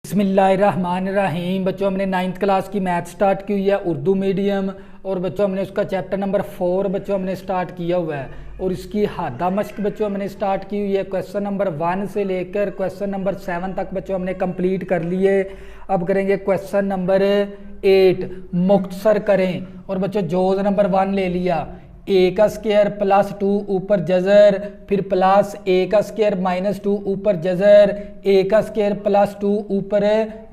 बिस्मिल्लाहिर्रहमानिर्रहीम। बच्चों हमने 9th क्लास की मैथ स्टार्ट की हुई है उर्दू मीडियम, और बच्चों हमने उसका चैप्टर नंबर 4 बच्चों हमने स्टार्ट किया हुआ है, और इसकी हादा मश्क बच्चों हमने स्टार्ट की हुई है। क्वेश्चन नंबर 1 से लेकर क्वेश्चन नंबर 7 तक बच्चों हमने कंप्लीट कर लिए। अब करेंगे क्वेश्चन नंबर 8, मुख्तसर करें। और बच्चों जोज नंबर 1 ले लिया, ए का स्क्वायर प्लस 2 ऊपर जजर, फिर प्लस ए का स्क्वायर माइनस 2 ऊपर जजर, ए का स्क्वायर प्लस 2 ऊपर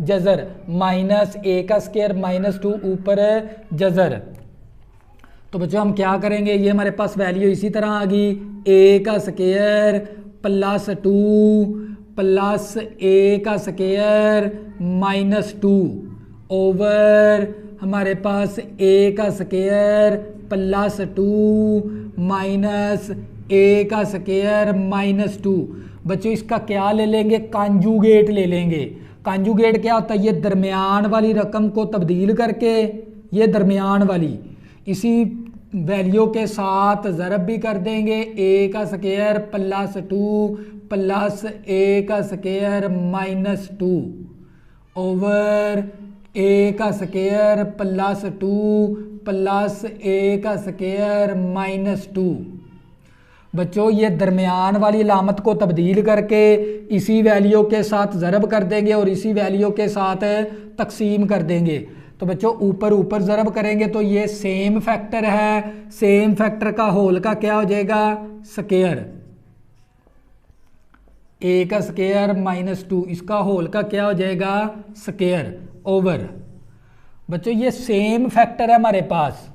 जजर, माइनस ए का स्क्वायर माइनस 2 ऊपर जजर। तो बच्चों हम क्या करेंगे, ये हमारे पास वैल्यू इसी तरह आ गई, ए का स्क्वायर प्लस 2 प्लस ए का स्क्वायर माइनस 2 ओवर हमारे पास ए का स्क्वायर प्लस 2 माइनस ए का स्क्वायर माइनस 2। बच्चों इसका क्या ले लेंगे, कॉन्जुगेट ले लेंगे। कॉन्जुगेट क्या होता है, ये दरमियान वाली रकम को तब्दील करके ये दरमियान वाली इसी वैल्यू के साथ ज़रब भी कर देंगे, ए का स्क्वायर प्लस 2 प्लस ए का स्क्वायर माइनस 2 ओवर ए का स्क्वायर प्लस 2 प्लस ए का स्क्वायर माइनस 2। बच्चों ये दरमियान वाली अलामत को तब्दील करके इसी वैल्यू के साथ ज़रब कर देंगे और इसी वैल्यू के साथ तकसीम कर देंगे। तो बच्चों ऊपर ऊपर ज़रब करेंगे तो ये सेम फैक्टर है, सेम फैक्टर का होल का क्या हो जाएगा, स्क्वायर, ए का स्क्वायर माइनस 2, इसका होल का क्या हो जाएगा, स्क्वायर ओवर। बच्चों ये सेम फैक्टर है हमारे पास,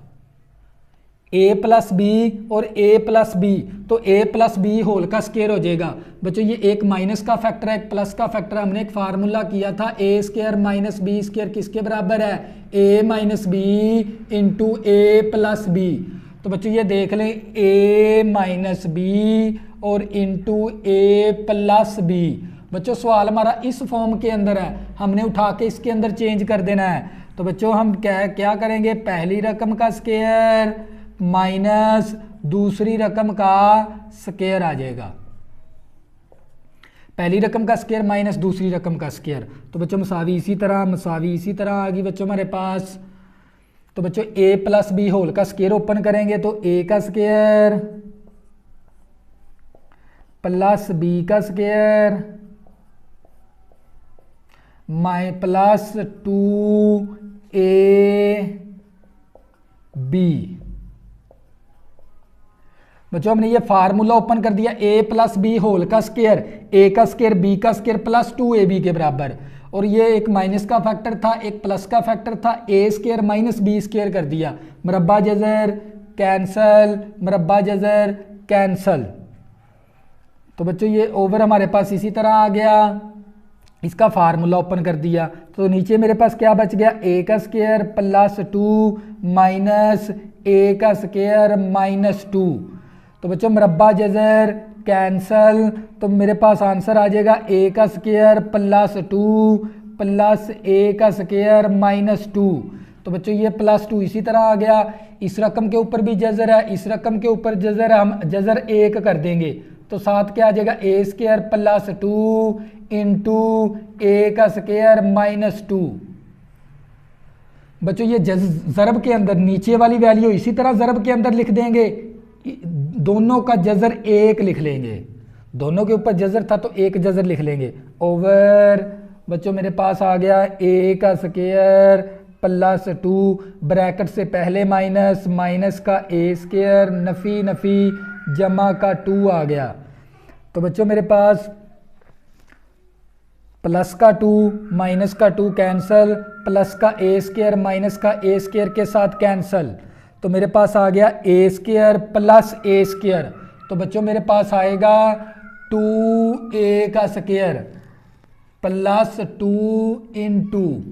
a प्लस बी और a प्लस बी, तो a प्लस बी होल का स्क्वायर हो जाएगा। बच्चों ये एक माइनस का फैक्टर है, एक प्लस का फैक्टर है। हमने एक फार्मूला किया था, a square minus B square किसके बराबर है, a माइनस B into A plus B. तो बच्चों ये देख लें, a माइनस बी और इंटू ए प्लस बी। बच्चों सवाल हमारा इस फॉर्म के अंदर है, हमने उठा के इसके अंदर चेंज कर देना है। तो बच्चों हम क्या करेंगे, पहली रकम का स्क्वायर माइनस दूसरी रकम का स्क्वायर आ जाएगा, पहली रकम का स्क्वायर माइनस दूसरी रकम का स्क्वायर। तो बच्चों मसावी इसी तरह आ गई बच्चों हमारे पास। तो बच्चों a प्लस बी होल का स्क्वायर ओपन करेंगे तो a का स्क्वायर प्लस बी का स्क्वायर प्लस 2ab। बच्चों हमने ये फार्मूला ओपन कर दिया, a प्लस बी होल का स्क्वायर, a का स्क्वायर b का स्क्वायर प्लस 2ab के बराबर, और ये एक माइनस का फैक्टर था एक प्लस का फैक्टर था, a square minus B square कर दिया, मरब्बा जजर कैंसल, मरब्बा जजर कैंसल। तो बच्चों ये ओवर हमारे पास इसी तरह आ गया, इसका फार्मूला ओपन कर दिया। तो नीचे मेरे पास क्या बच गया, a का स्क्वायर प्लस 2 माइनस a का स्क्वायर माइनस 2। तो बच्चों मरब्बा जजर कैंसल, तो मेरे पास आंसर आ जाएगा a का स्क्वायर प्लस 2 प्लस a का स्क्वायर माइनस 2। तो बच्चों ये प्लस 2 इसी तरह आ गया, इस रकम के ऊपर भी जजर है, इस रकम के ऊपर जजर है, हम जजर 1 कर देंगे तो साथ क्या आ जाएगा, a स्क्वायर प्लस 2 इंटू ए का स्क्वायर माइनस 2। बच्चों ये ज़रब के अंदर नीचे वाली वैल्यू इसी तरह ज़रब के अंदर लिख देंगे, दोनों का जजर 1 लिख लेंगे, दोनों के ऊपर जजर था तो एक जजर लिख लेंगे ओवर। बच्चों मेरे पास आ गया a का स्क्वायर प्लस 2 ब्रैकेट से पहले माइनस, माइनस का a स्क्वायर नफ़ी नफ़ी जमा का 2 आ गया। तो बच्चों मेरे पास प्लस का 2 माइनस का 2 कैंसल, प्लस का a स्क्वायर माइनस का a स्क्वायर के साथ कैंसल, तो मेरे पास आ गया a square plus a square. तो बच्चों मेरे पास आएगा 2a का स्क्वायर प्लस 2 इंटू।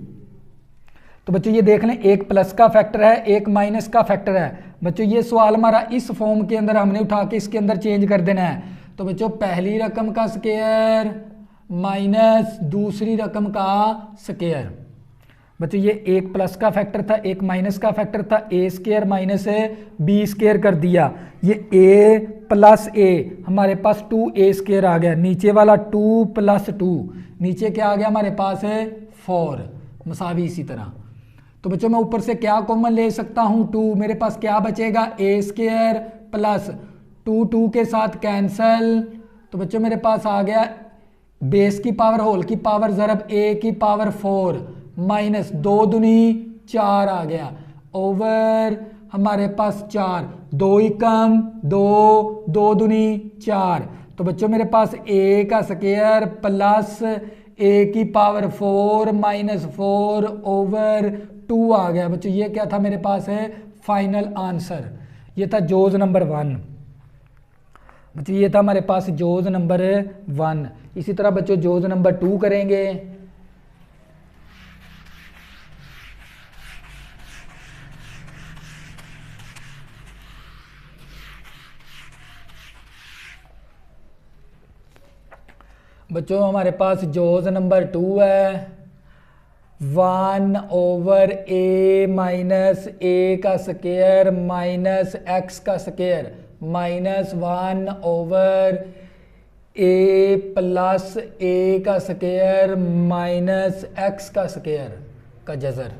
तो बच्चों ये देख लें, एक प्लस का फैक्टर है एक माइनस का फैक्टर है। बच्चों ये सवाल हमारा इस फॉर्म के अंदर हमने उठा के इसके अंदर चेंज कर देना है। तो बच्चों पहली रकम का स्क्वायर माइनस दूसरी रकम का स्क्वायर। बच्चों ये एक प्लस का फैक्टर था एक माइनस का फैक्टर था, ए स्क्वायर माइनस बी स्क्वायर कर दिया, ये ए प्लस ए, हमारे पास 2a² आ गया, नीचे वाला 2 + 2, नीचे क्या आ गया हमारे पास है 4, मसावी इसी तरह। तो बच्चों मैं ऊपर से क्या कॉमन ले सकता हूँ 2, मेरे पास क्या बचेगा a² प्लस 2 के साथ कैंसल। तो बच्चों मेरे पास आ गया बेस की पावर होल की पावर ज़रब a की पावर 4 माइनस 2 दूनी 4 आ गया ओवर हमारे पास 4, 2 ही कम 2, 2 दूनी 4। तो बच्चों मेरे पास a² प्लस a की पावर 4 माइनस 4 ओवर 2 आ गया। बच्चों ये क्या था मेरे पास है फाइनल आंसर, ये था जोज नंबर 1। बच्चों ये था हमारे पास जोज नंबर 1। इसी तरह बच्चों जोज नंबर 2 करेंगे। बच्चों हमारे पास जोज नंबर 2 है 1/a minus a² minus x² minus 1/a plus a² minus x² का जज़र।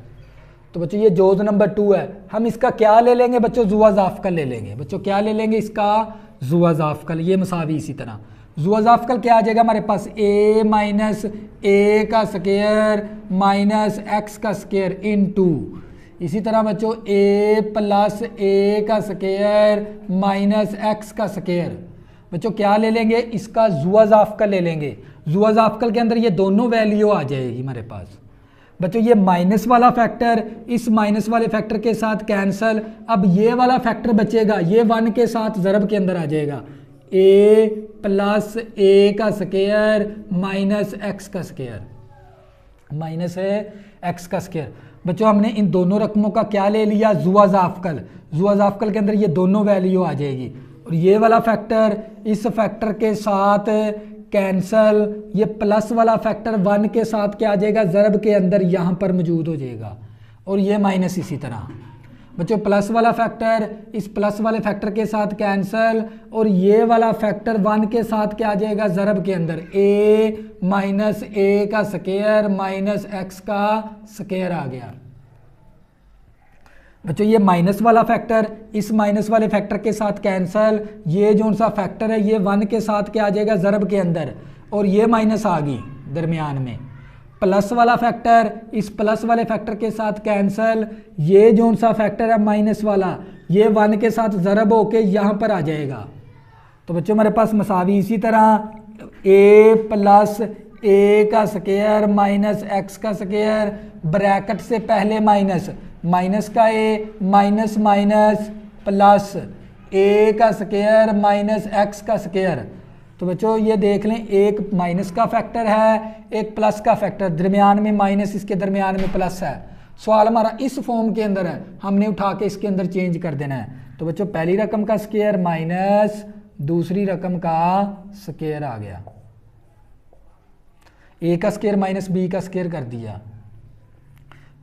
तो बच्चों ये जोज नंबर 2 है। हम इसका क्या ले लेंगे बच्चों जुआज़ाफ़कल ले लेंगे। बच्चों क्या ले लेंगे इसका जुआज़ाफ़कल, ये मसावी इसी तरह। जुआज़ाफ़कल क्या आ जाएगा हमारे पास a minus a² minus x² into, इसी तरह बच्चों a plus a² minus x²। बच्चों क्या ले लेंगे इसका जुआज़ाफ़कल ले लेंगे। जुआज़ाफ़कल के अंदर ये दोनों वैल्यू आ जाएगी हमारे पास। बच्चों ये माइनस वाला फैक्टर इस माइनस वाले फैक्टर के साथ कैंसल, अब ये वाला फैक्टर बचेगा, ये 1 के साथ ज़रब के अंदर आ जाएगा a plus a² minus x² minus है x²। बच्चों हमने इन दोनों रकमों का क्या ले लिया जुआज़ाफ़कल। जुआज़ाफ़कल के अंदर ये दोनों वैल्यू आ जाएगी और ये वाला फैक्टर इस फैक्टर के साथ कैंसल, ये प्लस वाला फैक्टर 1 के साथ क्या आ जाएगा ज़रब के अंदर यहाँ पर मौजूद हो जाएगा और ये माइनस इसी तरह। बच्चों प्लस वाला फैक्टर इस प्लस वाले फैक्टर के साथ कैंसल और ये वाला फैक्टर 1 के साथ क्या आ जाएगा ज़रब के अंदर a minus a² minus x² आ गया। बच्चों ये माइनस वाला फैक्टर इस माइनस वाले फैक्टर के साथ कैंसल, ये जो सा फैक्टर है ये 1 के साथ क्या आ जाएगा ज़रब के अंदर और ये माइनस आ गई दरमियान में। प्लस वाला फैक्टर इस प्लस वाले फैक्टर के साथ कैंसल, ये जो सा फैक्टर है माइनस वाला ये 1 के साथ ज़रब होके यहाँ पर आ जाएगा। तो बच्चों हमारे पास मसावी इसी तरह a plus a² minus x² bracket से पहले माइनस माइनस का a minus minus plus a² minus x²। तो बच्चों ये देख लें एक माइनस का फैक्टर है एक प्लस का फैक्टर, दरमियान में माइनस इसके दरमियान में प्लस है। सवाल हमारा इस फॉर्म के अंदर है, हमने उठा के इसके अंदर चेंज कर देना है। तो बच्चों पहली रकम का स्क्वायर माइनस दूसरी रकम का स्क्वायर आ गया, a का स्क्वायर माइनस b का स्क्वायर कर दिया।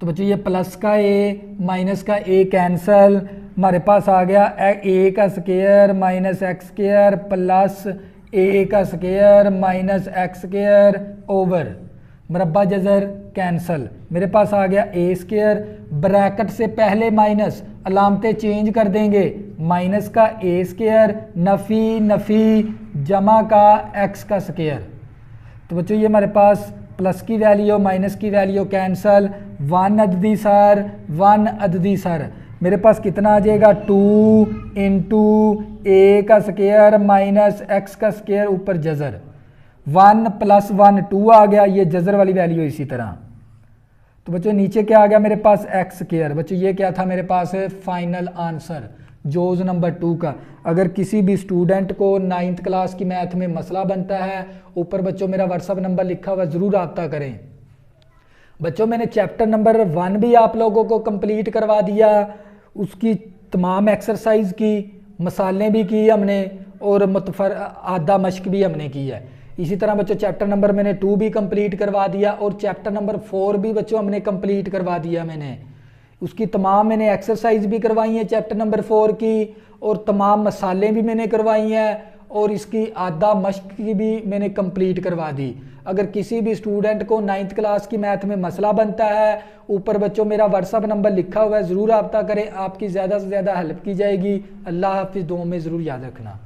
तो बच्चों ये प्लस का a माइनस का a कैंसल, हमारे पास आ गया a का square minus x² plus a का स्क्वायर माइनस x² ओवर मरबा जज़र कैंसल, मेरे पास आ गया a² ब्रैकेट से पहले माइनस अलामतें चेंज कर देंगे, माइनस का a² नफ़ी नफ़ी जमा का x का स्क्वायर। तो बच्चों ये हमारे पास प्लस की वैल्यू माइनस की वैल्यू कैंसल, 1 अददी सर 1 अददी सर, मेरे पास कितना आ जाएगा 2 इंटू a का स्क्वायर माइनस x का स्क्वायर ऊपर जज़र 1 प्लस 1 2 आ गया, ये जज़र वाली वैल्यू इसी तरह। तो बच्चों नीचे क्या आ गया मेरे पास x²। बच्चों ये क्या था मेरे पास है फाइनल आंसर जोज नंबर 2 का। अगर किसी भी स्टूडेंट को 9th क्लास की मैथ में मसला बनता है, ऊपर बच्चों मेरा व्हाट्सअप नंबर लिखा हुआ ज़रूर रब्ता करें। बच्चों मैंने चैप्टर नंबर 1 भी आप लोगों को कंप्लीट करवा दिया, उसकी तमाम एक्सरसाइज की मसालें भी की हमने और मुतफर आधा मश्क भी हमने की है। इसी तरह बच्चों चैप्टर नंबर मैंने 2 भी कंप्लीट करवा दिया और चैप्टर नंबर 4 भी बच्चों हमने कंप्लीट करवा दिया मैंने, उसकी तमाम मैंने एक्सरसाइज भी करवाई है चैप्टर नंबर 4 की और तमाम मसाले भी मैंने करवाई हैं और इसकी आधा मश्क की भी मैंने कंप्लीट करवा दी। अगर किसी भी स्टूडेंट को 9th क्लास की मैथ में मसला बनता है, ऊपर बच्चों मेरा व्हाट्सअप नंबर लिखा हुआ है, ज़रूर रब्ता करें, आपकी ज़्यादा से ज़्यादा हेल्प की जाएगी। अल्लाह हाफिज़, दुआ में ज़रूर याद रखना।